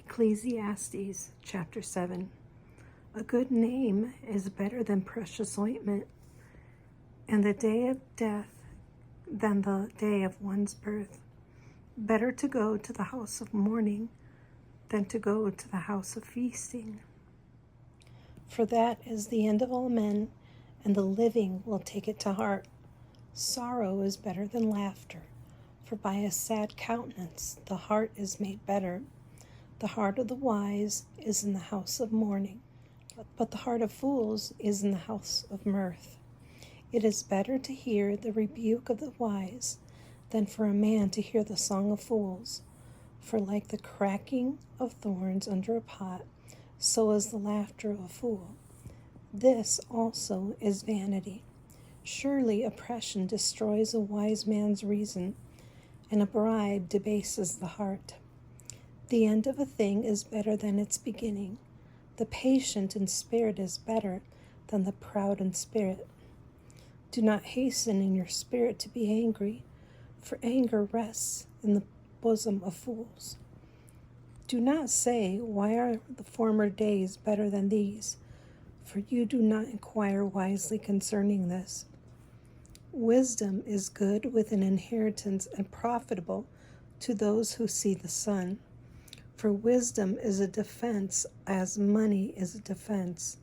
Ecclesiastes chapter 7. A good name is better than precious ointment, and the day of death than the day of one's birth. Better to go to the house of mourning than to go to the house of feasting. For that is the end of all men, and the living will take it to heart. Sorrow is better than laughter, for by a sad countenance the heart is made better. The heart of the wise is in the house of mourning, but the heart of fools is in the house of mirth. It is better to hear the rebuke of the wise than for a man to hear the song of fools. For like the cracking of thorns under a pot, so is the laughter of a fool. This also is vanity. Surely oppression destroys a wise man's reason, and a bribe debases the heart. The end of a thing is better than its beginning. The patient in spirit is better than the proud in spirit. Do not hasten in your spirit to be angry, for anger rests in the bosom of fools. Do not say, "Why are the former days better than these?" For you do not inquire wisely concerning this. Wisdom is good with an inheritance and profitable to those who see the sun. For wisdom is a defense as money is a defense.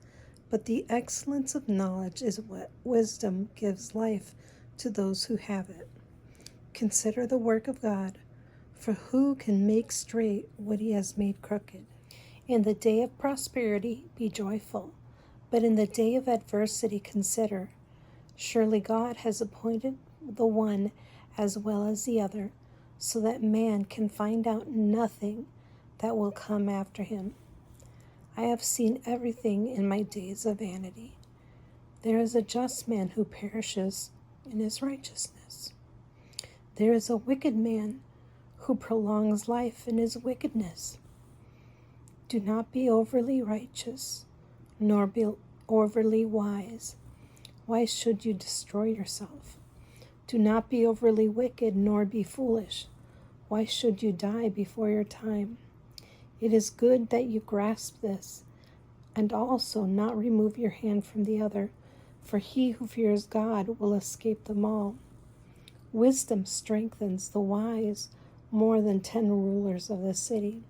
But the excellence of knowledge is what wisdom gives life to those who have it. Consider the work of God, for who can make straight what he has made crooked? In the day of prosperity be joyful, but in the day of adversity consider. Surely God has appointed the one as well as the other, so that man can find out nothing that will come after him. I have seen everything in my days of vanity. There is a just man who perishes in his righteousness. There is a wicked man who prolongs life in his wickedness. Do not be overly righteous, nor be overly wise. Why should you destroy yourself? Do not be overly wicked, nor be foolish. Why should you die before your time? It is good that you grasp this, and also not remove your hand from the other, for he who fears God will escape them all. Wisdom strengthens the wise more than 10 rulers of the city.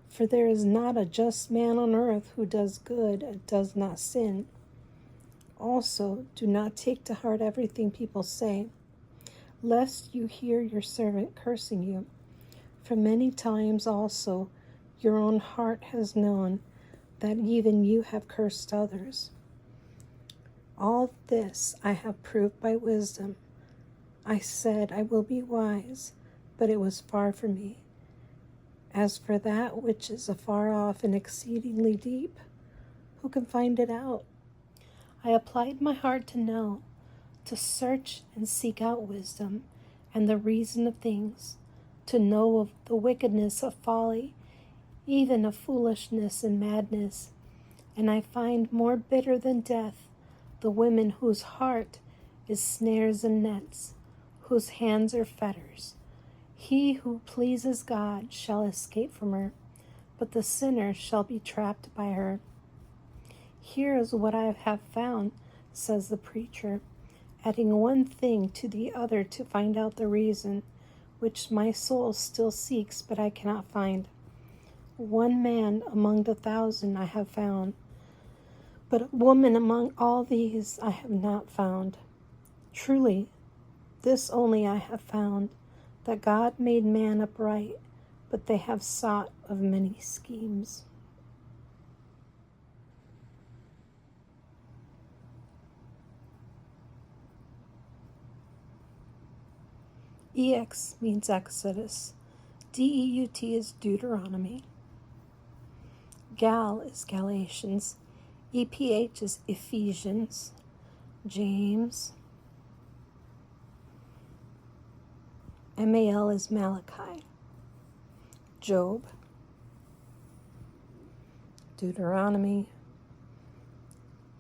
For there is not a just man on earth who does good and does not sin. Also, do not take to heart everything people say, lest you hear your servant cursing you. For many times also your own heart has known that even you have cursed others. All this I have proved by wisdom. I said, I will be wise, but it was far from me. As for that which is afar off and exceedingly deep, who can find it out? I applied my heart to know, to search and seek out wisdom and the reason of things, to know of the wickedness of folly, even of foolishness and madness. And I find more bitter than death the women whose heart is snares and nets, whose hands are fetters. He who pleases God shall escape from her, but the sinner shall be trapped by her. Here is what I have found, says the preacher, adding one thing to the other to find out the reason, which my soul still seeks, but I cannot find. One man among the 1,000 I have found, but a woman among all these I have not found. Truly, this only I have found, that God made man upright, but they have sought of many schemes. EX means Exodus. DEUT is Deuteronomy. Gal is Galatians. EPH is Ephesians. James. MAL is Malachi. Job. Deuteronomy.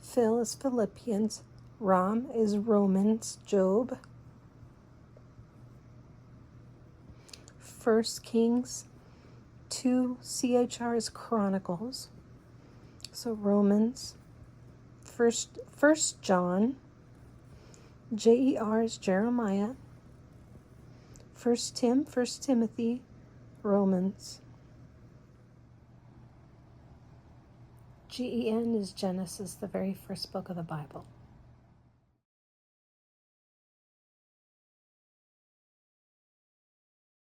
Phil is Philippians. Ram is Romans. Job. 1 Kings 2 CHR is Chronicles. So Romans, First John, JER is Jeremiah, First Timothy, Romans. GEN is Genesis, the very first book of the Bible.